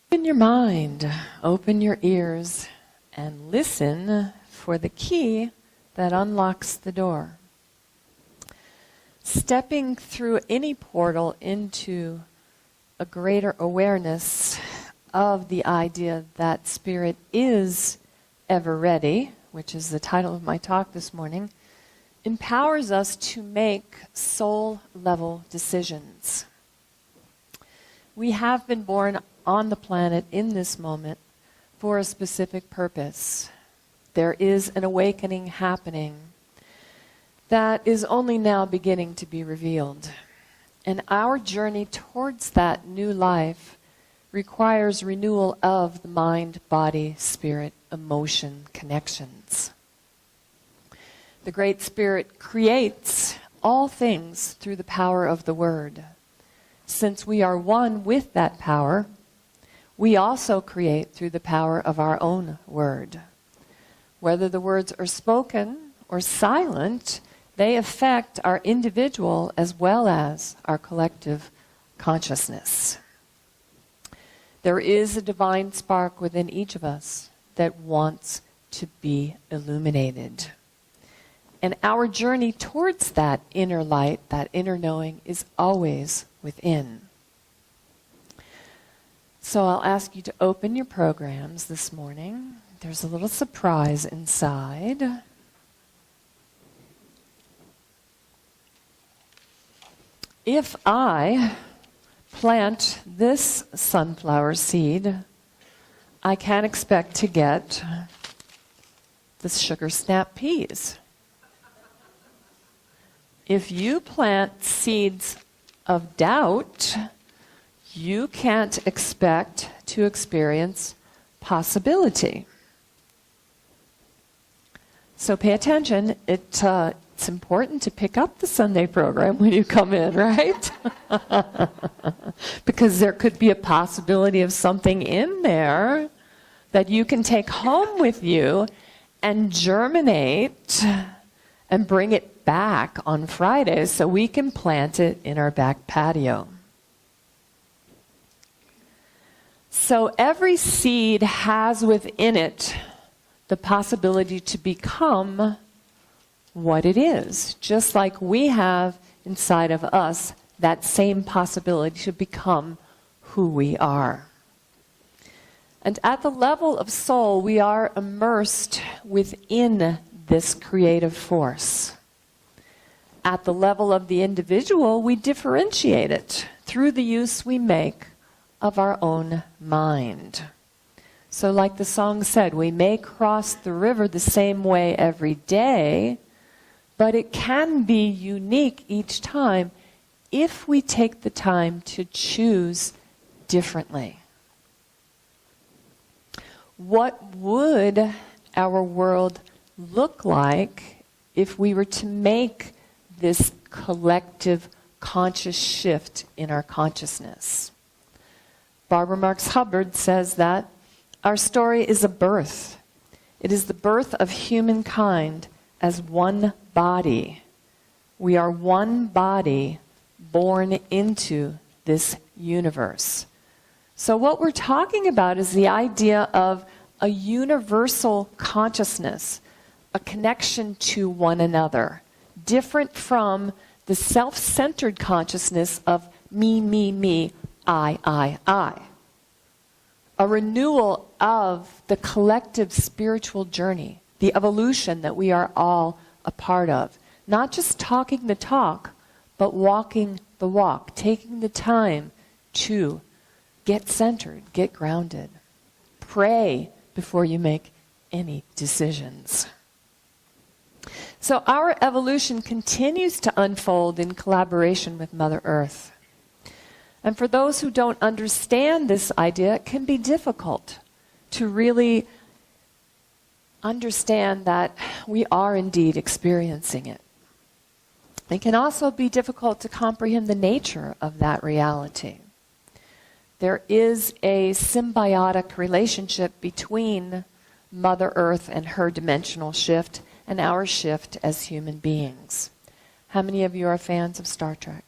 Open your mind, open your ears, and listen for the key that unlocks the door. Stepping through any portal into a greater awareness of the idea that Spirit is ever ready, which is the title of my talk this morning, empowers us to make soul-level decisions. We have been born on the planet in this moment for a specific purpose. There is an awakening happening that is only now beginning to be revealed. And our journey towards that new life requires renewal of the mind, body, spirit, emotion connections. The Great Spirit creates all things through the power of the Word. Since we are one with that power, we also create through the power of our own word. Whether the words are spoken or silent, they affect our individual as well as our collective consciousness. There is a divine spark within each of us that wants to be illuminated. And our journey towards that inner light, that inner knowing, is always within. So I'll ask you to open your programs this morning. There's a little surprise inside. If I plant this sunflower seed, I can expect to get the sugar snap peas. If you plant seeds of doubt, you can't expect to experience possibility. So pay attention. It's important to pick up the Sunday program when you come in, right? Because there could be a possibility of something in there that you can take home with you and germinate and bring it back on Friday so we can plant it in our back patio. So every seed has within it the possibility to become what it is, just like we have inside of us that same possibility to become who we are. And at the level of soul, we are immersed within this creative force. At the level of the individual, we differentiate it through the use we make of our own mind. So like the song said, we may cross the river the same way every day, but it can be unique each time if we take the time to choose differently. What would our world look like if we were to make this collective conscious shift in our consciousness? Barbara Marx Hubbard says that our story is a birth. It is the birth of humankind as one body. We are one body born into this universe. So what we're talking about is the idea of a universal consciousness, a connection to one another, different from the self-centered consciousness of me, I. A renewal of the collective spiritual journey, the evolution that we are all a part of. Not just talking the talk, but walking the walk, taking the time to get centered, get grounded. Pray before you make any decisions. So our evolution continues to unfold in collaboration with Mother Earth. And for those who don't understand this idea, it can be difficult to really understand that we are indeed experiencing it. It can also be difficult to comprehend the nature of that reality. There is a symbiotic relationship between Mother Earth and her dimensional shift and our shift as human beings. How many of you are fans of Star Trek?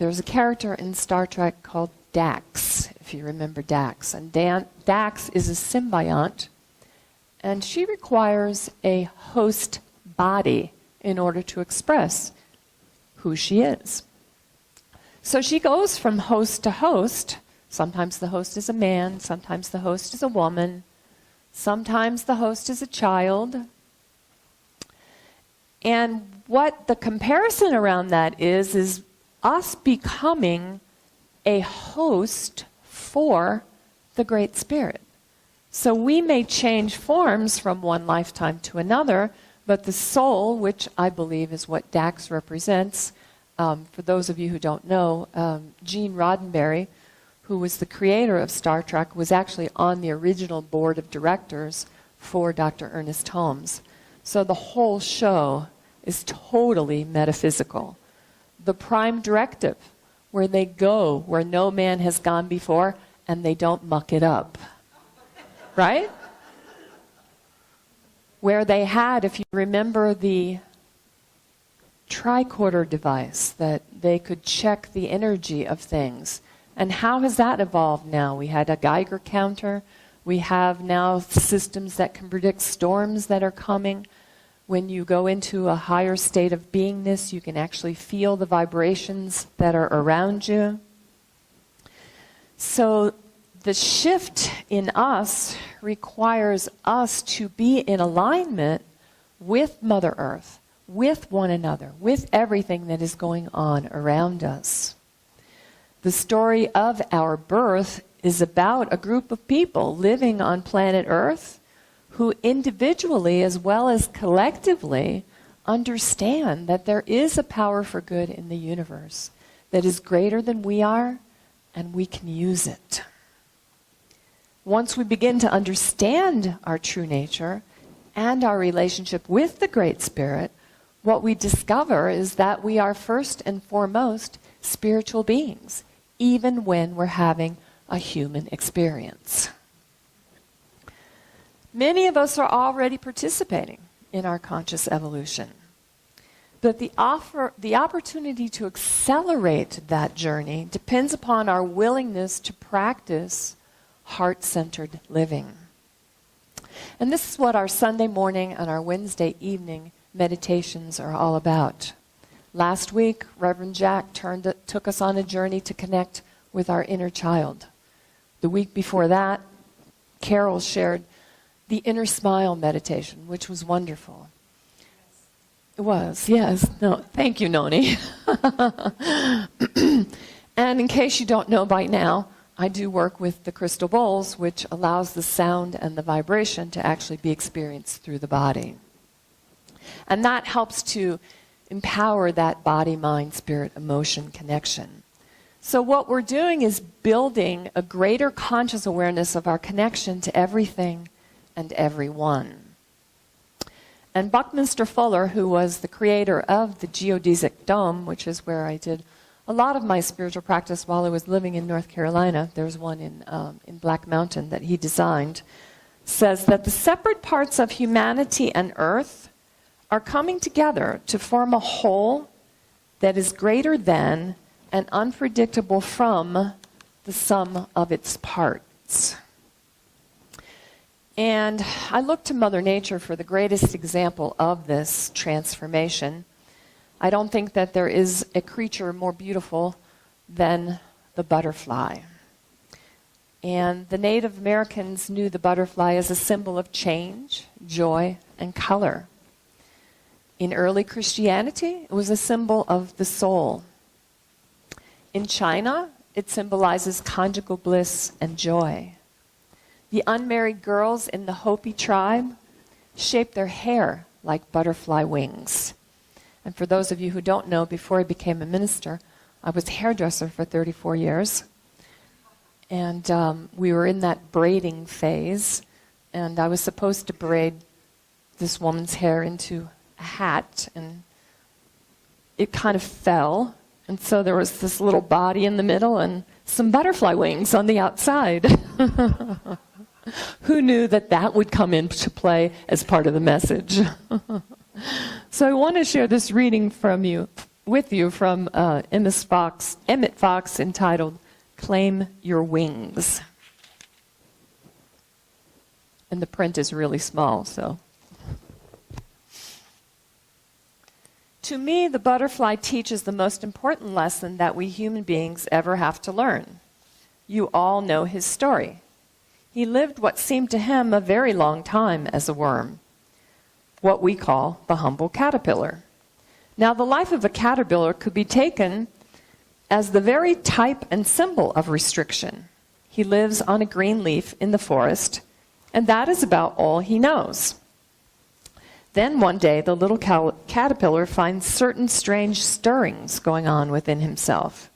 There's a character in Star Trek called Dax, if you remember Dax. And Dax is a symbiont, and she requires a host body in order to express who she is. So she goes from host to host. Sometimes the host is a man, sometimes the host is a woman, sometimes the host is a child. And what the comparison around that is us becoming a host for the Great Spirit. So we may change forms from one lifetime to another, but the soul, which I believe is what Dax represents, for those of you who don't know, Gene Roddenberry, who was the creator of Star Trek, was actually on the original board of directors for Dr. Ernest Holmes. So the whole show is totally metaphysical. The prime directive, where they go where no man has gone before, and they don't muck it up. Right? Where they had, if you remember, the tricorder device, that they could check the energy of things. And how has that evolved now? We had a Geiger counter. We have now systems that can predict storms that are coming. When you go into a higher state of beingness, you can actually feel the vibrations that are around you. So the shift in us requires us to be in alignment with Mother Earth, with one another, with everything that is going on around us. The story of our birth is about a group of people living on planet Earth who individually as well as collectively understand that there is a power for good in the universe that is greater than we are, and we can use it. Once we begin to understand our true nature and our relationship with the Great Spirit, what we discover is that we are first and foremost spiritual beings, even when we're having a human experience. Many of us are already participating in our conscious evolution. But the opportunity to accelerate that journey depends upon our willingness to practice heart-centered living. And this is what our Sunday morning and our Wednesday evening meditations are all about. Last week, Reverend Jack took us on a journey to connect with our inner child. The week before that, Carol shared the inner smile meditation, which was wonderful. It was, yes. No, thank you, Noni. And in case you don't know by now, I do work with the crystal bowls, which allows the sound and the vibration to actually be experienced through the body. And that helps to empower that body, mind, spirit, emotion connection. So what we're doing is building a greater conscious awareness of our connection to everything and everyone. And Buckminster Fuller, who was the creator of the geodesic dome, which is where I did a lot of my spiritual practice while I was living in North Carolina, there's one in Black Mountain that he designed, says that the separate parts of humanity and Earth are coming together to form a whole that is greater than and unpredictable from the sum of its parts. And I look to Mother Nature for the greatest example of this transformation. I don't think that there is a creature more beautiful than the butterfly. And the Native Americans knew the butterfly as a symbol of change, joy, and color. In early Christianity, it was a symbol of the soul. In China, it symbolizes conjugal bliss and joy. The unmarried girls in the Hopi tribe shaped their hair like butterfly wings. And for those of you who don't know, before I became a minister, I was a hairdresser for 34 years. And we were in that braiding phase. And I was supposed to braid this woman's hair into a hat. And it kind of fell. And so there was this little body in the middle and some butterfly wings on the outside. Who knew that that would come into play as part of the message? So I want to share this reading with you from Emmett Fox entitled Claim your wings. And the print is really small, so. To me, the butterfly teaches the most important lesson that we human beings ever have to learn. You all know his story. He lived what seemed to him a very long time as a worm, what we call the humble caterpillar. Now, the life of a caterpillar could be taken as the very type and symbol of restriction. He lives on a green leaf in the forest, and that is about all he knows. Then one day, the little caterpillar finds certain strange stirrings going on within himself.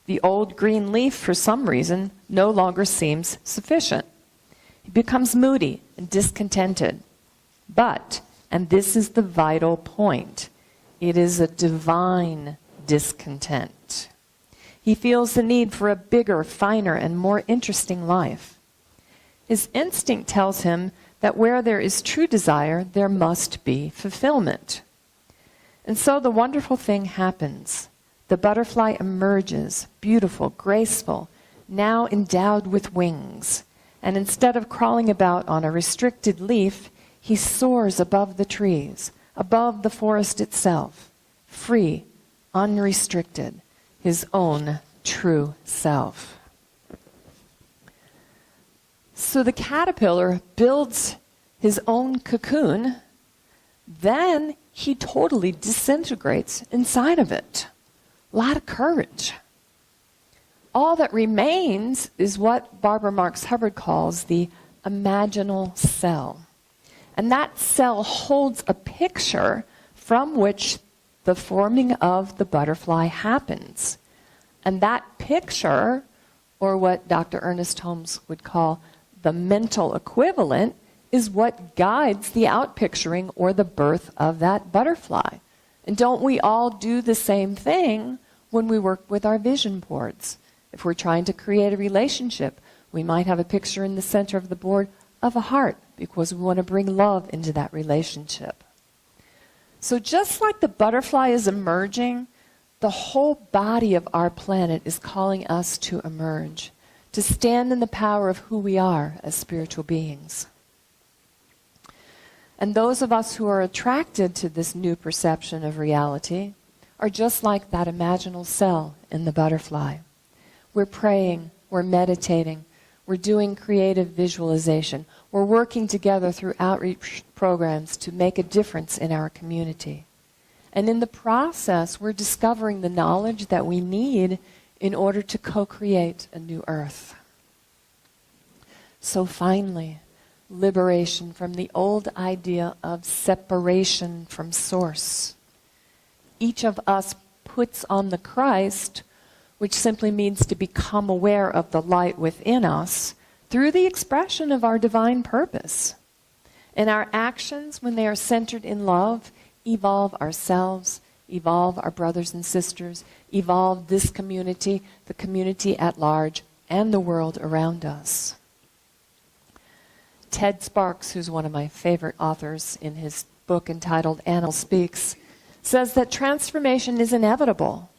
The old green leaf, for some reason, no longer seems sufficient. He becomes moody and discontented. But, and this is the vital point, it is a divine discontent. He feels the need for a bigger, finer, and more interesting life. His instinct tells him that where there is true desire, there must be fulfillment. And so the wonderful thing happens. The butterfly emerges, beautiful, graceful, now endowed with wings. And instead of crawling about on a restricted leaf, he soars above the trees, above the forest itself, free, unrestricted, his own true self. So the caterpillar builds his own cocoon, then he totally disintegrates inside of it. A lot of courage. All that remains is what Barbara Marx Hubbard calls the imaginal cell. And that cell holds a picture from which the forming of the butterfly happens. And that picture, or what Dr. Ernest Holmes would call the mental equivalent, is what guides the outpicturing or the birth of that butterfly. And don't we all do the same thing when we work with our vision boards? If we're trying to create a relationship, we might have a picture in the center of the board of a heart because we want to bring love into that relationship. So just like the butterfly is emerging, the whole body of our planet is calling us to emerge, to stand in the power of who we are as spiritual beings. And those of us who are attracted to this new perception of reality are just like that imaginal cell in the butterfly. We're praying, we're meditating, we're doing creative visualization, we're working together through outreach programs to make a difference in our community. And in the process, we're discovering the knowledge that we need in order to co-create a new earth. So finally, liberation from the old idea of separation from source. Each of us puts on the Christ, which simply means to become aware of the light within us through the expression of our divine purpose. And our actions, when they are centered in love, evolve ourselves, evolve our brothers and sisters, evolve this community, the community at large, and the world around us. Ted Sparks, who's one of my favorite authors in his book entitled Animal Speaks, says that transformation is inevitable,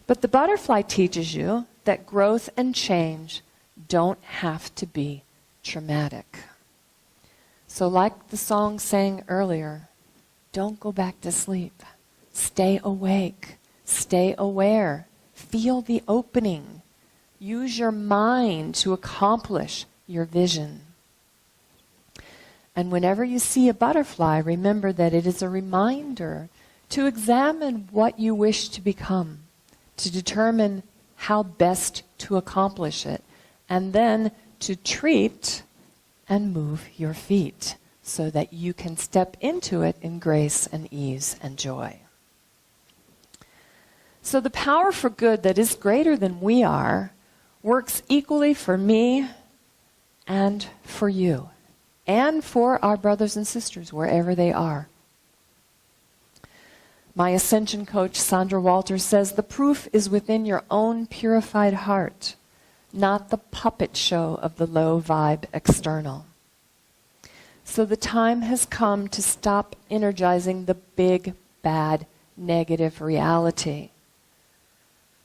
but the butterfly teaches you that growth and change don't have to be traumatic. So like the song sang earlier, don't go back to sleep. Stay awake. Stay aware. Feel the opening. Use your mind to accomplish your vision. And whenever you see a butterfly, remember that it is a reminder to examine what you wish to become, to determine how best to accomplish it, and then to treat and move your feet so that you can step into it in grace and ease and joy. So the power for good that is greater than we are works equally for me and for you, and for our brothers and sisters wherever they are. My ascension coach, Sandra Walters, says the proof is within your own purified heart, not the puppet show of the low vibe external. So the time has come to stop energizing the big, bad, negative reality.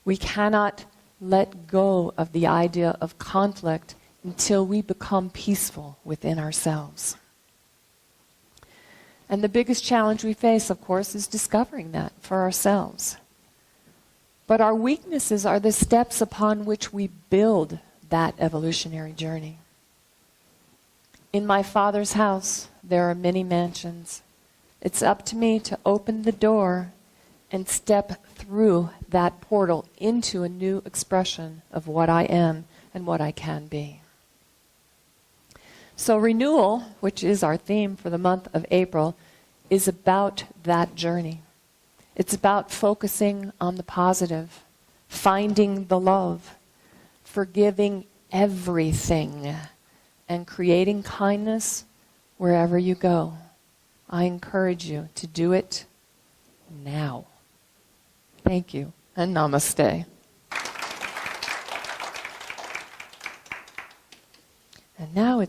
We cannot let go of the idea of conflict until we become peaceful within ourselves. And the biggest challenge we face, of course, is discovering that for ourselves. But our weaknesses are the steps upon which we build that evolutionary journey. In my Father's house, there are many mansions. It's up to me to open the door and step through that portal into a new expression of what I am and what I can be. So renewal, which is our theme for the month of April, is about that journey. It's about focusing on the positive, finding the love, forgiving everything, and creating kindness wherever you go. I encourage you to do it now. Thank you, and namaste. And now it's